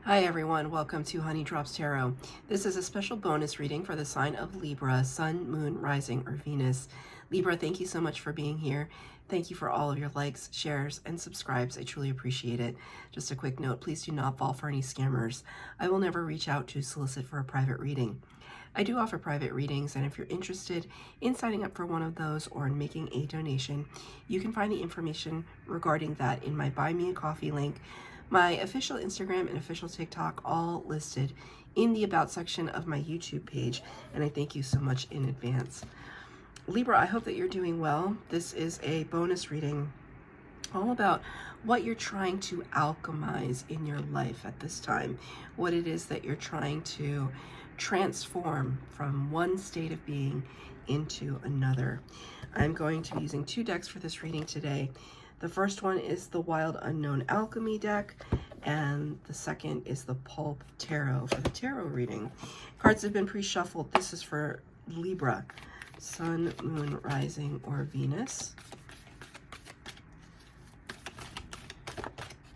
Hi everyone, welcome to Honey Drops Tarot. This is a special bonus reading for the sign of Libra, Sun, Moon, Rising, or Venus. Libra, thank you so much for being here. Thank you for all of your likes, shares, and subscribes. I truly appreciate it. Just a quick note, please do not fall for any scammers. I will never reach out to solicit for a private reading. I do offer private readings, and if you're interested in signing up for one of those or in making a donation, you can find the information regarding that in my Buy Me a Coffee link, my official Instagram and official TikTok, all listed in the About section of my YouTube page, and I thank you so much in advance. Libra, I hope that you're doing well. This is a bonus reading all about what you're trying to alchemize in your life at this time, what it is that you're trying to transform from one state of being into another. I'm going to be using two decks for this reading today. The first one is the Wild Unknown Alchemy deck, and the second is the Pulp Tarot for the tarot reading. Cards have been pre-shuffled. This is for Libra, Sun, Moon, Rising, or Venus.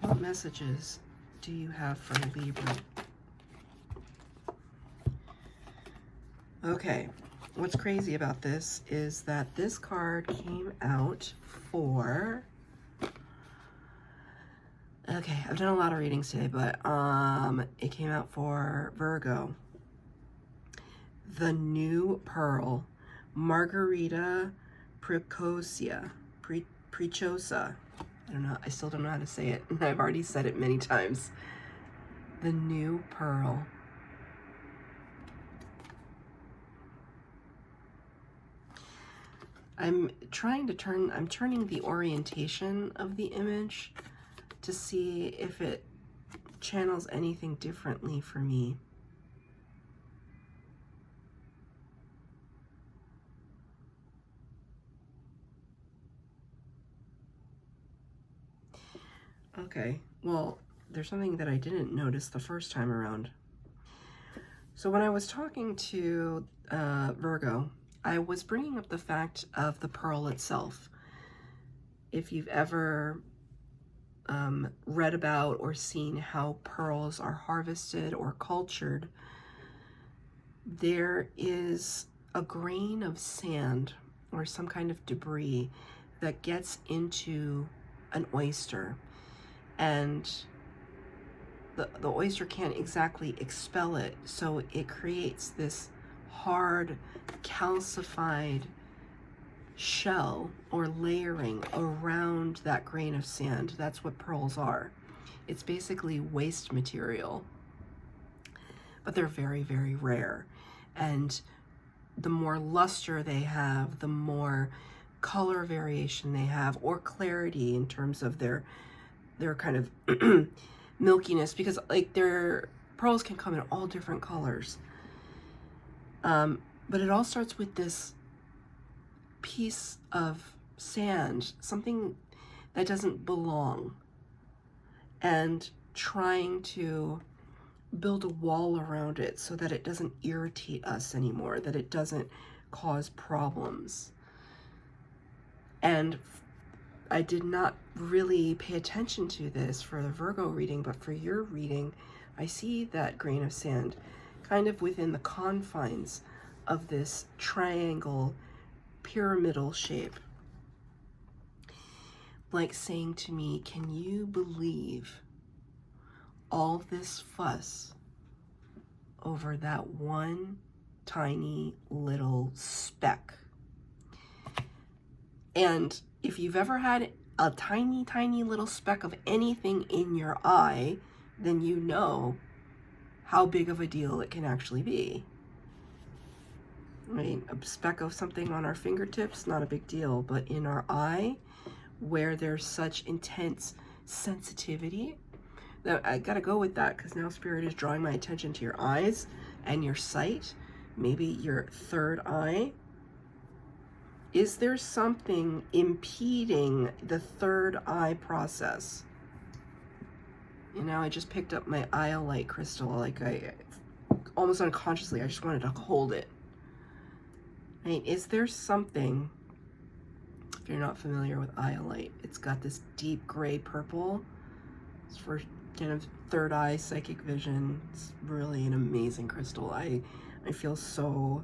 What messages do you have for Libra? Okay, what's crazy about this is that this card came out for... Okay, I've done a lot of readings today, but it came out for Virgo. The New Pearl, Margarita Precocia. I don't know, I still don't know how to say it. I've already said it many times. The New Pearl. I'm turning the orientation of the image to see if it channels anything differently for me. Okay, well, there's something that I didn't notice the first time around. So when I was talking to Virgo, I was bringing up the fact of the pearl itself. If you've ever read about or seen how pearls are harvested or cultured, there is a grain of sand or some kind of debris that gets into an oyster, and the oyster can't exactly expel it, so it creates this hard, calcified shell or layering around that grain of sand. That's what pearls are. It's basically waste material, but they're very, very rare. And the more luster they have, the more color variation they have, or clarity in terms of their kind of milkiness, because like their pearls can come in all different colors. But it all starts with this piece of sand, something that doesn't belong, and trying to build a wall around it so that it doesn't irritate us anymore, that it doesn't cause problems. And I did not really pay attention to this for the Virgo reading, but for your reading, I see that grain of sand kind of within the confines of this triangle pyramidal shape, like saying to me, can you believe all this fuss over that one tiny little speck? And if you've ever had a tiny, tiny little speck of anything in your eye, then you know how big of a deal it can actually be. Right? A speck of something on our fingertips, not a big deal, but in our eye, where there's such intense sensitivity, that I gotta go with that, because now Spirit is drawing my attention to your eyes and your sight, maybe your third eye. Is there something impeding the third eye process? You know, I just picked up my iolite crystal, like I almost unconsciously, I just wanted to hold it. Right? Is there something, if you're not familiar with iolite, it's got this deep gray purple. It's for kind of third eye psychic vision. It's really an amazing crystal. I feel so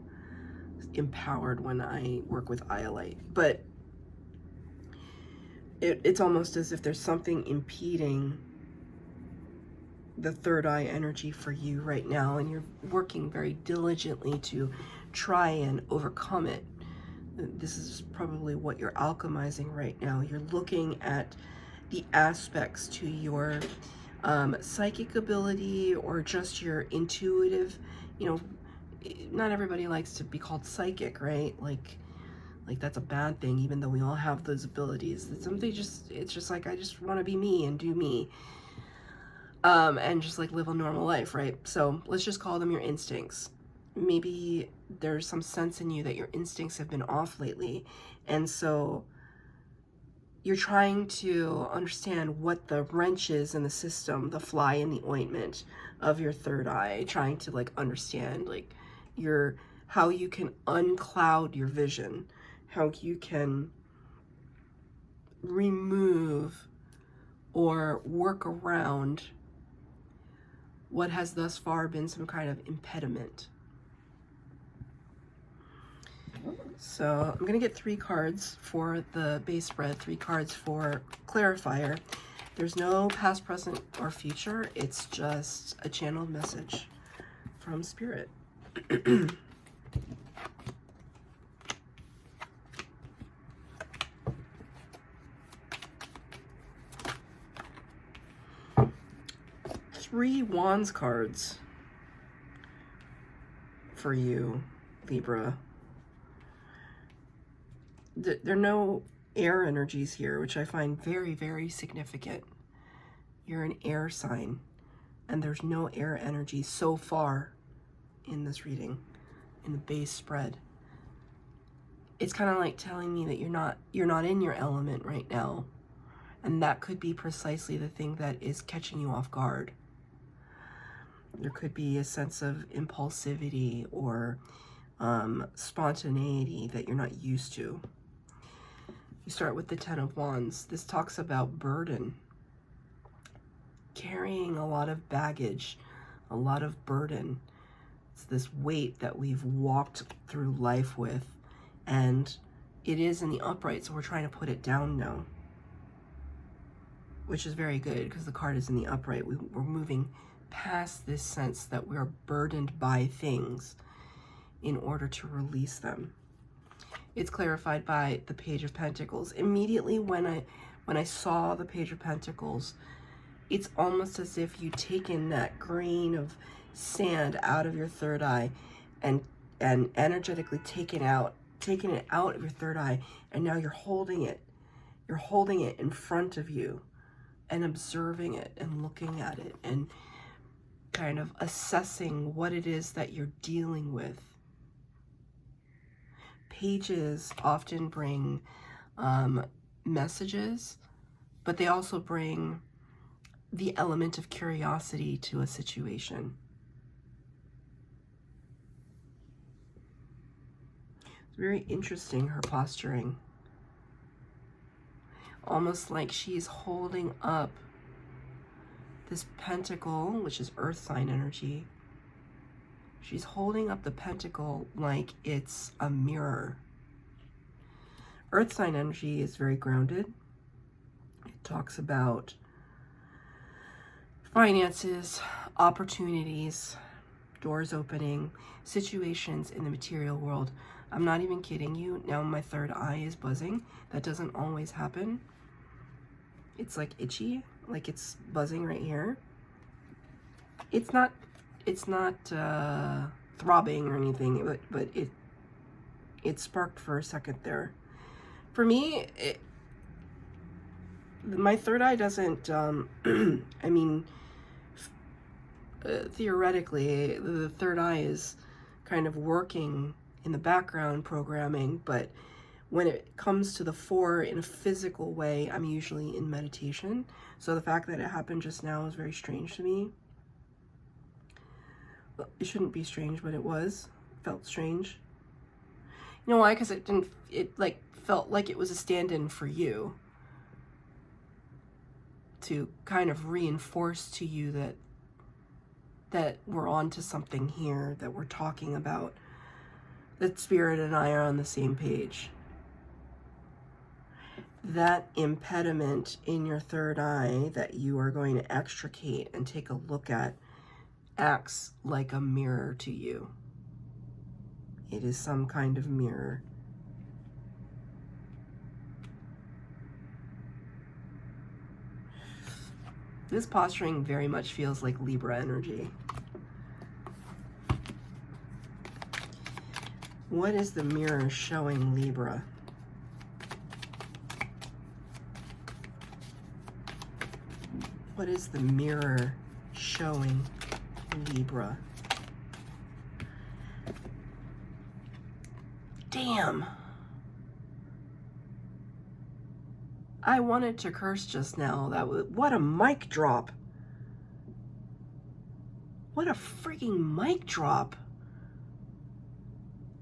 empowered when I work with iolite, but it's almost as if there's something impeding the third eye energy for you right now, and you're working very diligently to try and overcome it. This is probably what you're alchemizing right now. You're looking at the aspects to your psychic ability, or just your intuitive, you know, not everybody likes to be called psychic, right? Like that's a bad thing, even though we all have those abilities. It's just like, I just want to be me and do me. And just like live a normal life, right? So let's just call them your instincts. Maybe there's some sense in you that your instincts have been off lately. And so you're trying to understand what the wrench is in the system, the fly in the ointment of your third eye, trying to like understand like how you can uncloud your vision, how you can remove or work around what has thus far been some kind of impediment. So I'm going to get 3 cards for the base spread, 3 cards for clarifier. There's no past, present, or future. It's just a channeled message from Spirit. 3 Wands cards for you, Libra. There are no air energies here, which I find very, very significant. You're an air sign, and there's no air energy so far in this reading, in the base spread. It's kind of like telling me that you're not in your element right now, and that could be precisely the thing that is catching you off guard. There could be a sense of impulsivity or spontaneity that you're not used to. You start with the 10 of Wands. This talks about burden, carrying a lot of baggage, a lot of burden. It's this weight that we've walked through life with, and it is in the upright, so we're trying to put it down now, which is very good because the card is in the upright. We're moving past this sense that we are burdened by things in order to release them. It's clarified by the Page of Pentacles. Immediately when I saw the Page of Pentacles, it's almost as if you'd taken that grain of sand out of your third eye and energetically taken it out of your third eye, and now you're holding it. You're holding it in front of you and observing it and looking at it and kind of assessing what it is that you're dealing with. Pages often bring messages, but they also bring the element of curiosity to a situation. It's very interesting, her posturing. Almost like she's holding up this pentacle, which is earth sign energy. She's holding up the pentacle like it's a mirror. Earth sign energy is very grounded. It talks about finances, opportunities, doors opening, situations in the material world. I'm not even kidding you. Now my third eye is buzzing. That doesn't always happen. It's like itchy, like it's buzzing right here. It's not throbbing or anything, but it sparked for a second there. For me, my third eye doesn't, I mean, theoretically, the third eye is kind of working in the background programming, but when it comes to the fore in a physical way, I'm usually in meditation. So the fact that it happened just now is very strange to me. It shouldn't be strange, but it was. It felt strange. You know why? Because it like felt like it was a stand-in for you. to kind of reinforce to you that we're on to something here, that we're talking about, that Spirit and I are on the same page. That impediment in your third eye that you are going to extricate and take a look at acts like a mirror to you. It is some kind of mirror. This posturing very much feels like Libra energy. What is the mirror showing Libra? What is the mirror showing Libra? Damn. I wanted to curse just now. What a mic drop. What a freaking mic drop.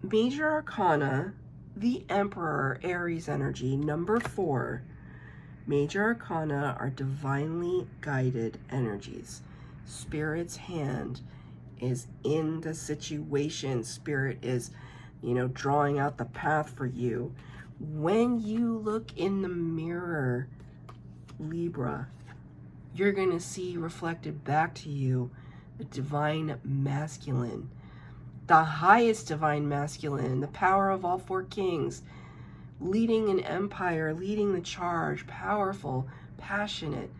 Major Arcana, the Emperor, Aries energy, number 4. Major Arcana are divinely guided energies. Spirit's hand is in the situation. Spirit is, drawing out the path for you. When you look in the mirror, Libra, you're going to see reflected back to you the divine masculine, the highest divine masculine, the power of all 4 kings, leading an empire, leading the charge, powerful, passionate,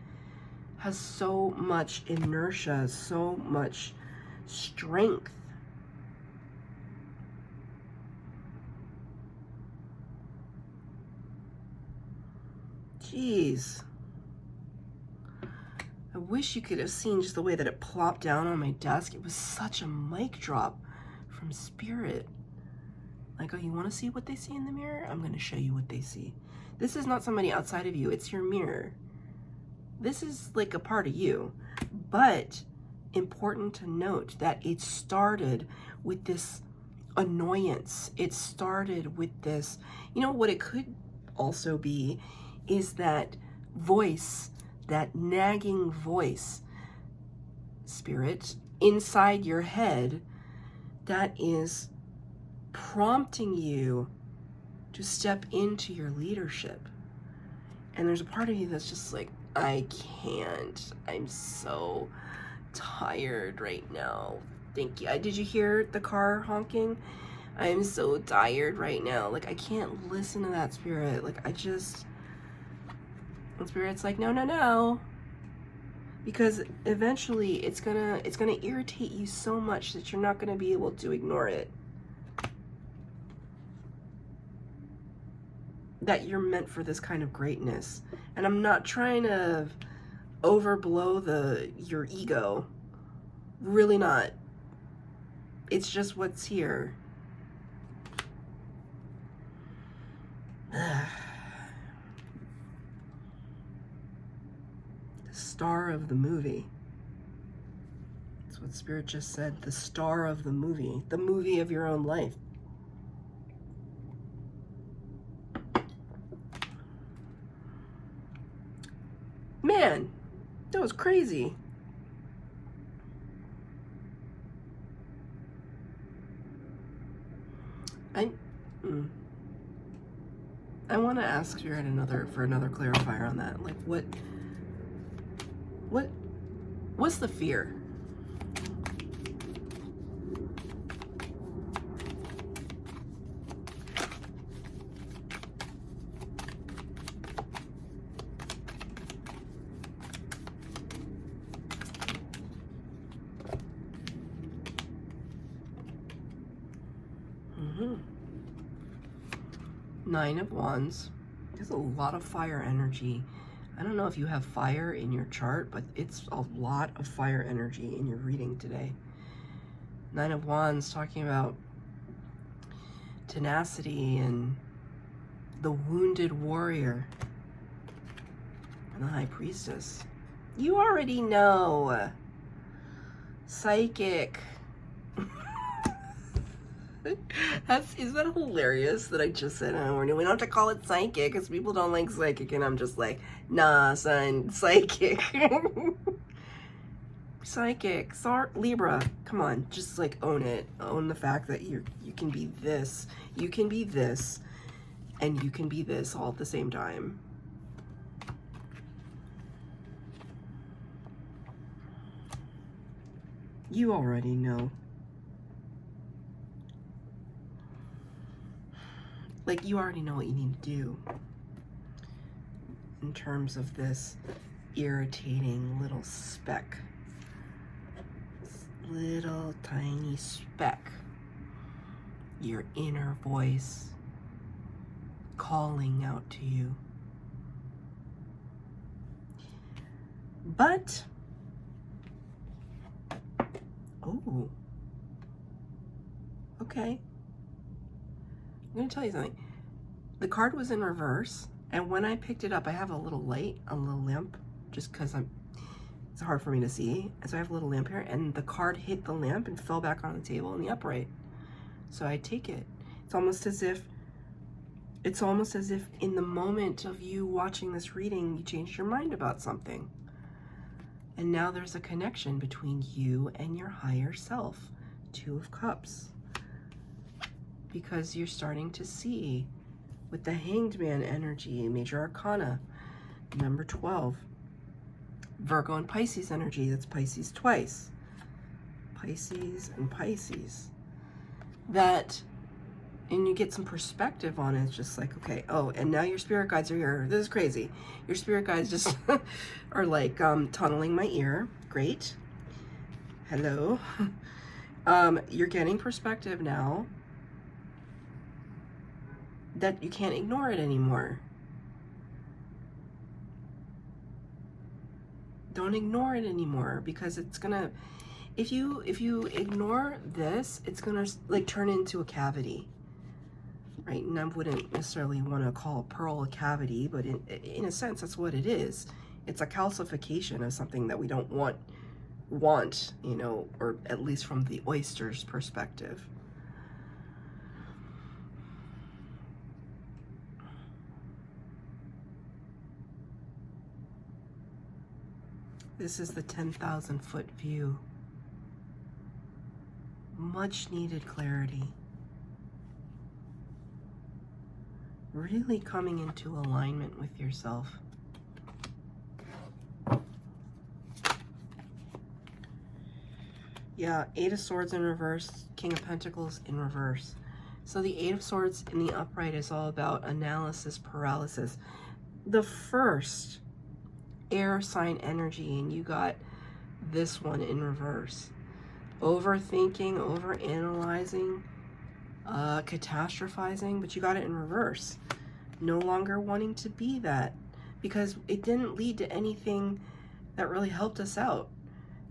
has so much inertia, so much strength. Jeez. I wish you could have seen just the way that it plopped down on my desk. It was such a mic drop from Spirit. Like, oh, you want to see what they see in the mirror? I'm going to show you what they see. This is not somebody outside of you. It's your mirror. This is like a part of you. But important to note that it started with this annoyance. It started with this, what it could also be is that voice, that nagging voice, Spirit, inside your head that is prompting you to step into your leadership. And there's a part of you that's just like, I can't. I'm so tired right now. Thank you. Did you hear the car honking? I'm so tired right now. Like, I can't listen to that, Spirit. Like, and Spirit's like, no. Because eventually it's gonna irritate you so much that you're not gonna be able to ignore it. That you're meant for this kind of greatness. And I'm not trying to overblow your ego. Really not. It's just what's here. The star of the movie. That's what Spirit just said. The star of the movie of your own life. Man, that was crazy. I want to ask Spirit for another clarifier on that. Like, what's the fear? Nine of Wands. There's a lot of fire energy. I don't know if you have fire in your chart, but it's a lot of fire energy in your reading today. Nine of Wands talking about tenacity and the wounded warrior and the High Priestess. You already know. Psychic. Isn't that hilarious that I just said, oh, we don't have to call it psychic because people don't like psychic, and I'm just like, nah, son, psychic. Psychic, Libra, come on, just like own it. Own the fact that you can be this, you can be this, and you can be this all at the same time. You already know. Like, you already know what you need to do in terms of this irritating little speck. This little tiny speck. Your inner voice calling out to you. But, oh, okay. I'm going to tell you something. The card was in reverse, and when I picked it up, I have a little light, a little lamp, just because it's hard for me to see. And so I have a little lamp here, and the card hit the lamp and fell back on the table in the upright. So I take it. It's almost as if in the moment of you watching this reading, you changed your mind about something. And now there's a connection between you and your higher self. Two of Cups. Because you're starting to see with the Hanged Man energy, Major Arcana, number 12. Virgo and Pisces energy, that's Pisces twice. Pisces and Pisces. And you get some perspective on it. It's just like, okay, oh, and now your spirit guides are here. This is crazy. Your spirit guides just are like tunneling my ear. Great. Hello. You're getting perspective now that you can't ignore it anymore. Don't ignore it anymore, because it's gonna, if you ignore this, it's gonna like turn into a cavity, right? And I wouldn't necessarily want to call a pearl a cavity, but in a sense, that's what it is. It's a calcification of something that we don't want, you know, or at least from the oyster's perspective. This is the 10,000-foot view. Much needed clarity. Really coming into alignment with yourself. Yeah, Eight of Swords in reverse, King of Pentacles in reverse. So the Eight of Swords in the upright is all about analysis paralysis. The first air sign energy, and you got this one in reverse. Overthinking, overanalyzing, catastrophizing, but you got it in reverse. No longer wanting to be that, because it didn't lead to anything that really helped us out.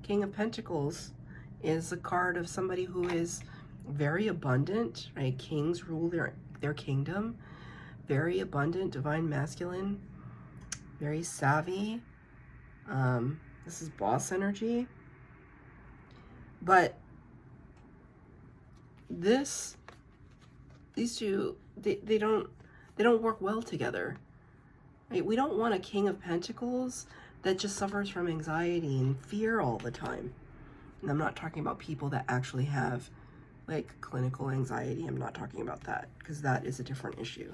King of Pentacles is a card of somebody who is very abundant, right? Kings rule their kingdom. Very abundant, divine masculine, very savvy. This is boss energy. But these two, they don't work well together. Right? We don't want a King of Pentacles that just suffers from anxiety and fear all the time. And I'm not talking about people that actually have like clinical anxiety. I'm not talking about that, because that is a different issue.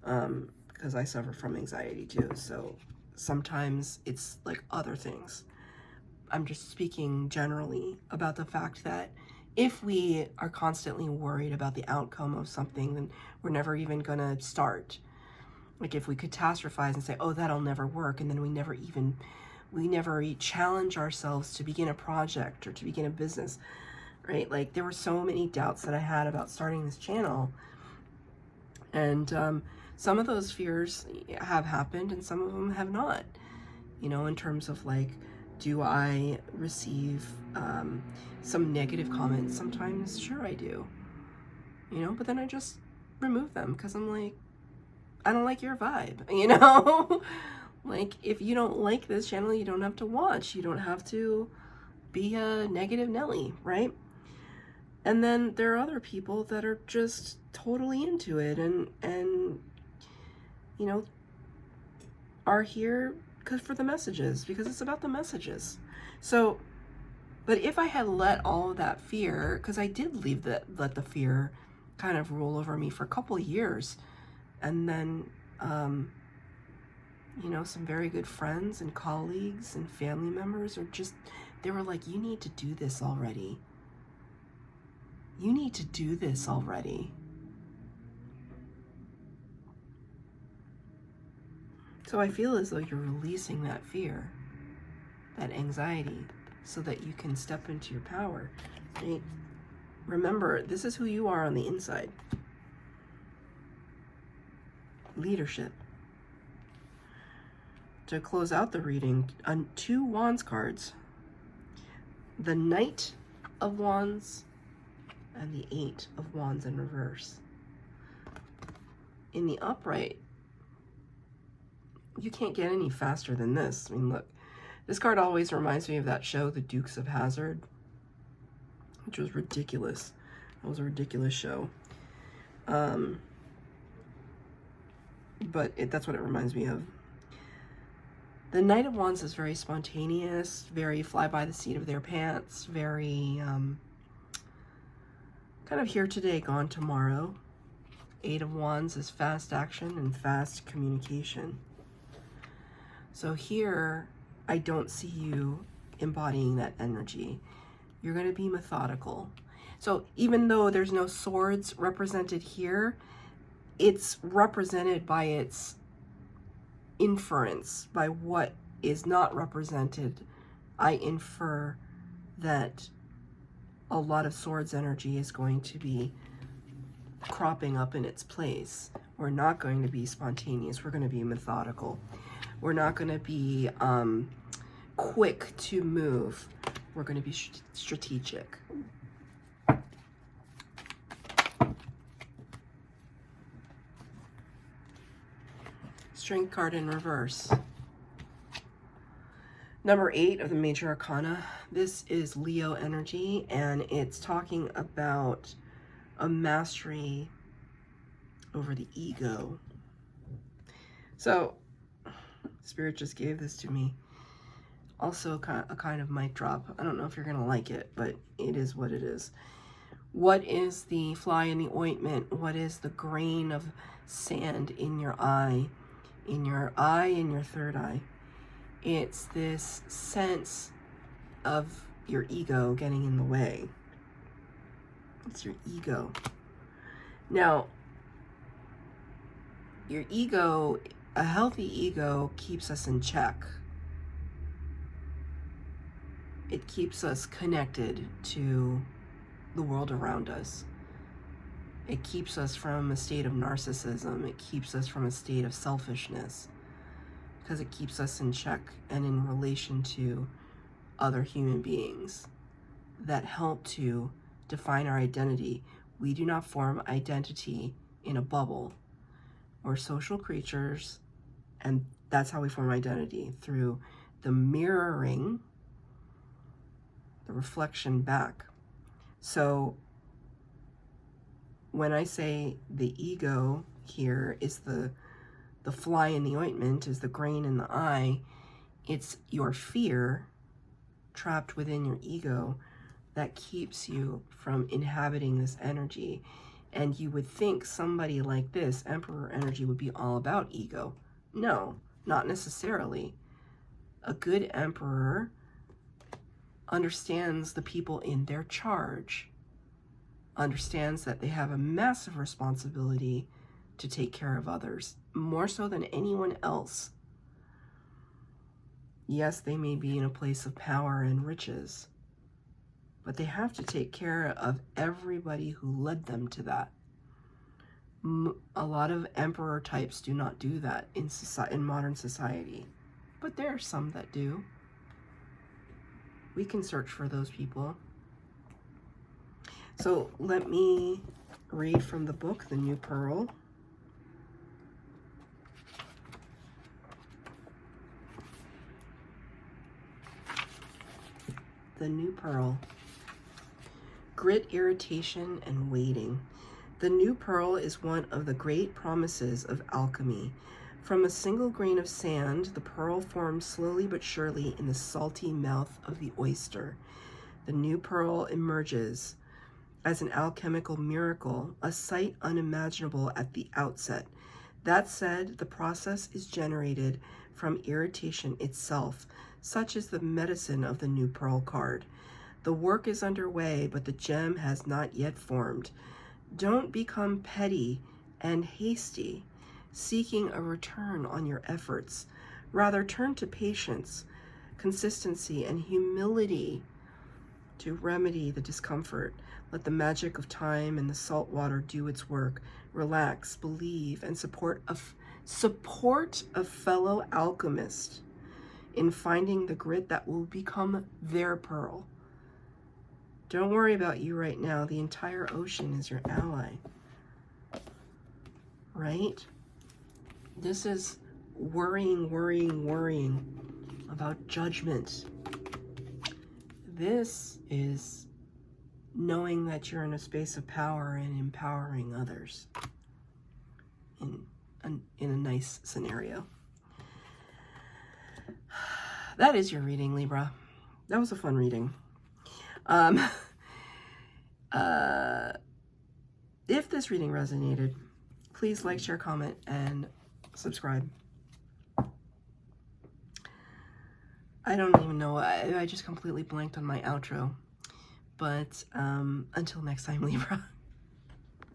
Because I suffer from anxiety too. So sometimes it's like other things. I'm just speaking generally about the fact that if we are constantly worried about the outcome of something, then we're never even gonna start. Like if we catastrophize and say, oh, that'll never work, and then we never challenge ourselves to begin a project or to begin a business, right? Like there were so many doubts that I had about starting this channel, and some of those fears have happened and some of them have not, you know, in terms of like, do I receive some negative comments? Sometimes, sure I do, you know, but then I just remove them because I'm like, I don't like your vibe, you know? Like, if you don't like this channel, you don't have to watch. You don't have to be a negative Nelly, right? And then there are other people that are just totally into it and you know, are here for the messages, because it's about the messages. So, but if I had let all of that fear, because I did let the fear kind of rule over me for a couple of years, and then, you know, some very good friends and colleagues and family members are just, they were like, you need to do this already. You need to do this already. So I feel as though you're releasing that fear, that anxiety, so that you can step into your power. Right? Remember, this is who you are on the inside. Leadership. To close out the reading, on 2 Wands cards, the Knight of Wands and the 8 of Wands in reverse. In the upright, you can't get any faster than this. I mean, look, this card always reminds me of that show, The Dukes of Hazzard, which was ridiculous. That was a ridiculous show. But that's what it reminds me of. The Knight of Wands is very spontaneous, very fly by the seat of their pants, very kind of here today, gone tomorrow. 8 of Wands is fast action and fast communication. So here, I don't see you embodying that energy. You're going to be methodical. So even though there's no swords represented here, it's represented by its inference, by what is not represented. I infer that a lot of swords energy is going to be cropping up in its place. We're not going to be spontaneous. We're going to be methodical. We're not going to be quick to move. We're going to be strategic. Strength card in reverse. Number 8 of the Major Arcana. This is Leo energy, and it's talking about a mastery over the ego. So, Spirit just gave this to me. Also a kind of mic drop. I don't know if you're going to like it, but it is what it is. What is the fly in the ointment? What is the grain of sand in your eye? In your eye, in your third eye. It's this sense of your ego getting in the way. It's your ego. Now, your ego, a healthy ego, keeps us in check. It keeps us connected to the world around us. It keeps us from a state of narcissism. It keeps us from a state of selfishness, because it keeps us in check and in relation to other human beings that help to define our identity. We do not form identity in a bubble. We're social creatures, and that's how we form identity, through the mirroring, the reflection back. So when I say the ego here is the fly in the ointment, is the grain in the eye, it's your fear trapped within your ego that keeps you from inhabiting this energy. And you would think somebody like this, Emperor energy, would be all about ego. No, not necessarily. A good emperor understands the people in their charge, understands that they have a massive responsibility to take care of others, more so than anyone else. Yes, they may be in a place of power and riches, but they have to take care of everybody who led them to that. A lot of emperor types do not do that in modern society, but there are some that do. We can search for those people. So let me read from the book, The New Pearl. The New Pearl. Grit, irritation, and waiting. The new pearl is one of the great promises of alchemy. From a single grain of sand, the pearl forms slowly but surely in the salty mouth of the oyster. The new pearl emerges as an alchemical miracle, a sight unimaginable at the outset. That said, the process is generated from irritation itself, such is the medicine of the new pearl card. The work is underway, but the gem has not yet formed. Don't become petty and hasty, seeking a return on your efforts. Rather, turn to patience, consistency, and humility to remedy the discomfort. Let the magic of time and the salt water do its work. Relax, believe, and support a fellow alchemist in finding the grit that will become their pearl. Don't worry about you right now. The entire ocean is your ally. Right? This is worrying about judgment. This is knowing that you're in a space of power and empowering others in a nice scenario. That is your reading, Libra. That was a fun reading. If this reading resonated, please like, share, comment, and subscribe. I don't even know. I just completely blanked on my outro. But until next time, Libra.